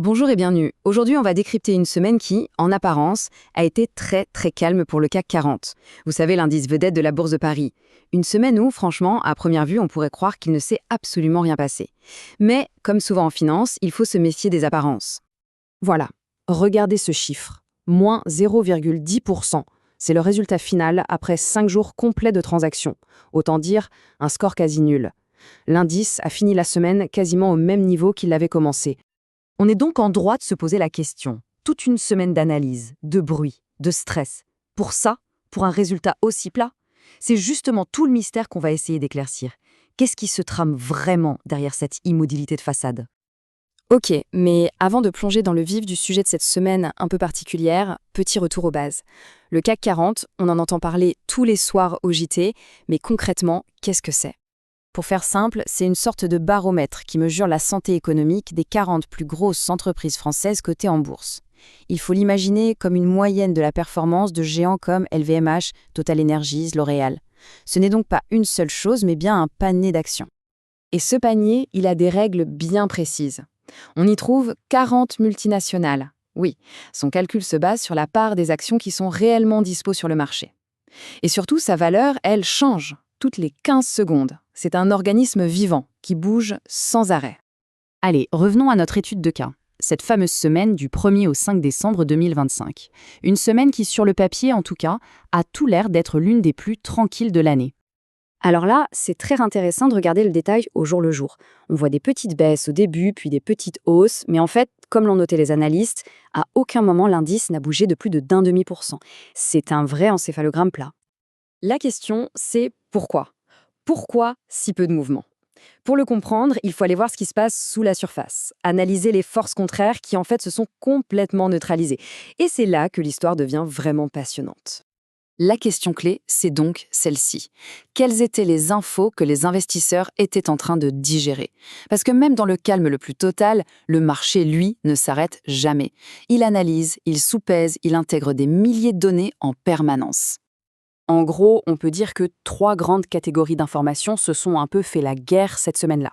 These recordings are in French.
Bonjour et bienvenue. Aujourd'hui, on va décrypter une semaine qui, en apparence, a été très très calme pour le CAC 40. Vous savez, l'indice vedette de la Bourse de Paris. Une semaine où, franchement, à première vue, on pourrait croire qu'il ne s'est absolument rien passé. Mais, comme souvent en finance, il faut se méfier des apparences. Voilà, regardez ce chiffre. Moins 0,10%. C'est le résultat final après 5 jours complets de transactions. Autant dire, un score quasi nul. L'indice a fini la semaine quasiment au même niveau qu'il l'avait commencé. On est donc en droit de se poser la question. Toute une semaine d'analyse, de bruit, de stress. Pour ça, pour un résultat aussi plat, c'est justement tout le mystère qu'on va essayer d'éclaircir. Qu'est-ce qui se trame vraiment derrière cette immobilité de façade ? Ok, mais avant de plonger dans le vif du sujet de cette semaine un peu particulière, petit retour aux bases. Le CAC 40, on en entend parler tous les soirs au JT, mais concrètement, qu'est-ce que c'est ? Pour faire simple, c'est une sorte de baromètre qui mesure la santé économique des 40 plus grosses entreprises françaises cotées en bourse. Il faut l'imaginer comme une moyenne de la performance de géants comme LVMH, TotalEnergies, L'Oréal. Ce n'est donc pas une seule chose, mais bien un panier d'actions. Et ce panier, il a des règles bien précises. On y trouve 40 multinationales. Oui, son calcul se base sur la part des actions qui sont réellement dispo sur le marché. Et surtout, sa valeur, elle, change toutes les 15 secondes. C'est un organisme vivant qui bouge sans arrêt. Allez, revenons à notre étude de cas. Cette fameuse semaine du 1er au 5 décembre 2025. Une semaine qui, sur le papier en tout cas, a tout l'air d'être l'une des plus tranquilles de l'année. Alors là, c'est très intéressant de regarder le détail au jour le jour. On voit des petites baisses au début, puis des petites hausses, mais en fait, comme l'ont noté les analystes, à aucun moment l'indice n'a bougé de plus de 0,1%. C'est un vrai encéphalogramme plat. La question, c'est pourquoi ? Pourquoi si peu de mouvement ? Pour le comprendre, il faut aller voir ce qui se passe sous la surface, analyser les forces contraires qui en fait se sont complètement neutralisées. Et c'est là que l'histoire devient vraiment passionnante. La question clé, c'est donc celle-ci. Quelles étaient les infos que les investisseurs étaient en train de digérer ? Parce que même dans le calme le plus total, le marché, lui, ne s'arrête jamais. Il analyse, il soupèse, il intègre des milliers de données en permanence. En gros, on peut dire que 3 grandes catégories d'informations se sont un peu fait la guerre cette semaine-là.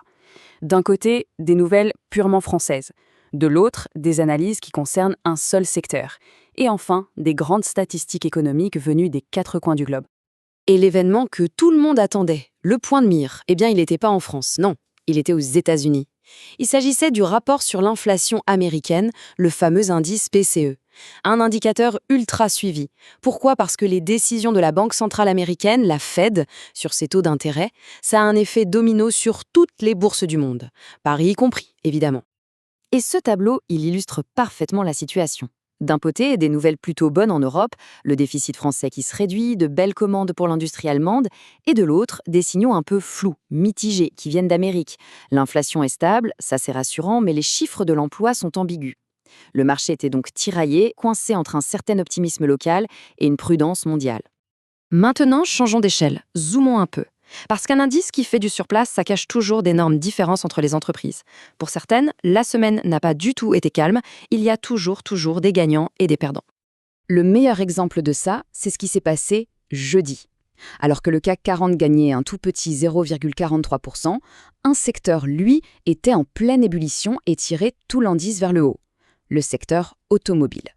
D'un côté, des nouvelles purement françaises. De l'autre, des analyses qui concernent un seul secteur. Et enfin, des grandes statistiques économiques venues des 4 coins du globe. Et l'événement que tout le monde attendait, le point de mire, eh bien, il n'était pas en France, non, il était aux États-Unis. Il s'agissait du rapport sur l'inflation américaine, le fameux indice PCE. Un indicateur ultra suivi. Pourquoi ? Parce que les décisions de la Banque centrale américaine, la Fed, sur ses taux d'intérêt, ça a un effet domino sur toutes les bourses du monde. Paris y compris, évidemment. Et ce tableau, il illustre parfaitement la situation. D'un côté, des nouvelles plutôt bonnes en Europe, le déficit français qui se réduit, de belles commandes pour l'industrie allemande, et de l'autre, des signaux un peu flous, mitigés, qui viennent d'Amérique. L'inflation est stable, ça c'est rassurant, mais les chiffres de l'emploi sont ambigus. Le marché était donc tiraillé, coincé entre un certain optimisme local et une prudence mondiale. Maintenant, changeons d'échelle, zoomons un peu. Parce qu'un indice qui fait du surplace, ça cache toujours d'énormes différences entre les entreprises. Pour certaines, la semaine n'a pas du tout été calme, il y a toujours des gagnants et des perdants. Le meilleur exemple de ça, c'est ce qui s'est passé jeudi. Alors que le CAC 40 gagnait un tout petit 0,43%, un secteur, lui, était en pleine ébullition et tirait tout l'indice vers le haut. Le secteur automobile.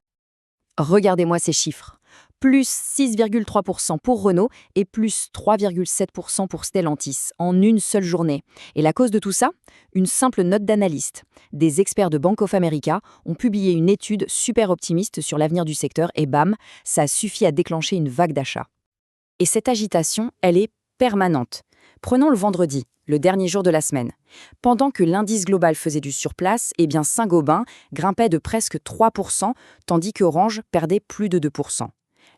Regardez-moi ces chiffres. Plus 6,3% pour Renault et plus 3,7% pour Stellantis en une seule journée. Et la cause de tout ça ? Une simple note d'analyste. Des experts de Bank of America ont publié une étude super optimiste sur l'avenir du secteur et bam, ça a suffi à déclencher une vague d'achats. Et cette agitation, elle est permanente. Prenons le vendredi, le dernier jour de la semaine. Pendant que l'indice global faisait du surplace, eh bien Saint-Gobain grimpait de presque 3%, tandis qu'Orange perdait plus de 2%.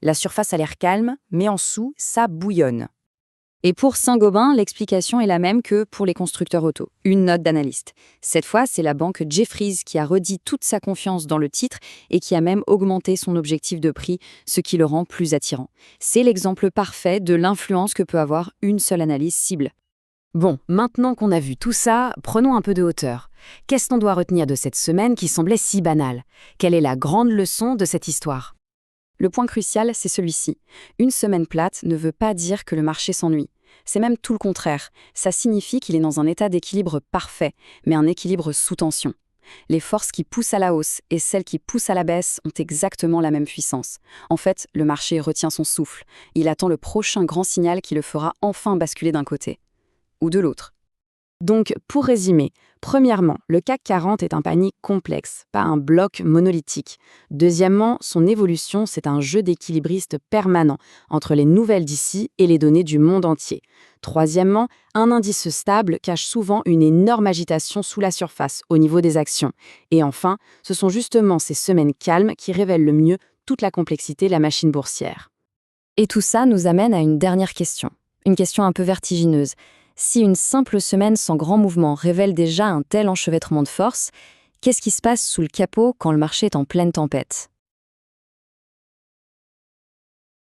La surface a l'air calme, mais en dessous, ça bouillonne. Et pour Saint-Gobain, l'explication est la même que pour les constructeurs auto. Une note d'analyste. Cette fois, c'est la banque Jefferies qui a redit toute sa confiance dans le titre et qui a même augmenté son objectif de prix, ce qui le rend plus attirant. C'est l'exemple parfait de l'influence que peut avoir une seule analyse cible. Bon, maintenant qu'on a vu tout ça, prenons un peu de hauteur. Qu'est-ce qu'on doit retenir de cette semaine qui semblait si banale ? Quelle est la grande leçon de cette histoire ? Le point crucial, c'est celui-ci. Une semaine plate ne veut pas dire que le marché s'ennuie. C'est même tout le contraire. Ça signifie qu'il est dans un état d'équilibre parfait, mais un équilibre sous tension. Les forces qui poussent à la hausse et celles qui poussent à la baisse ont exactement la même puissance. En fait, le marché retient son souffle. Il attend le prochain grand signal qui le fera enfin basculer d'un côté ou de l'autre. Donc, pour résumer, premièrement, le CAC 40 est un panier complexe, pas un bloc monolithique. Deuxièmement, son évolution, c'est un jeu d'équilibriste permanent entre les nouvelles d'ici et les données du monde entier. Troisièmement, un indice stable cache souvent une énorme agitation sous la surface au niveau des actions. Et enfin, ce sont justement ces semaines calmes qui révèlent le mieux toute la complexité de la machine boursière. Et tout ça nous amène à une dernière question. Une question un peu vertigineuse. Si une simple semaine sans grand mouvement révèle déjà un tel enchevêtrement de force, qu'est-ce qui se passe sous le capot quand le marché est en pleine tempête ?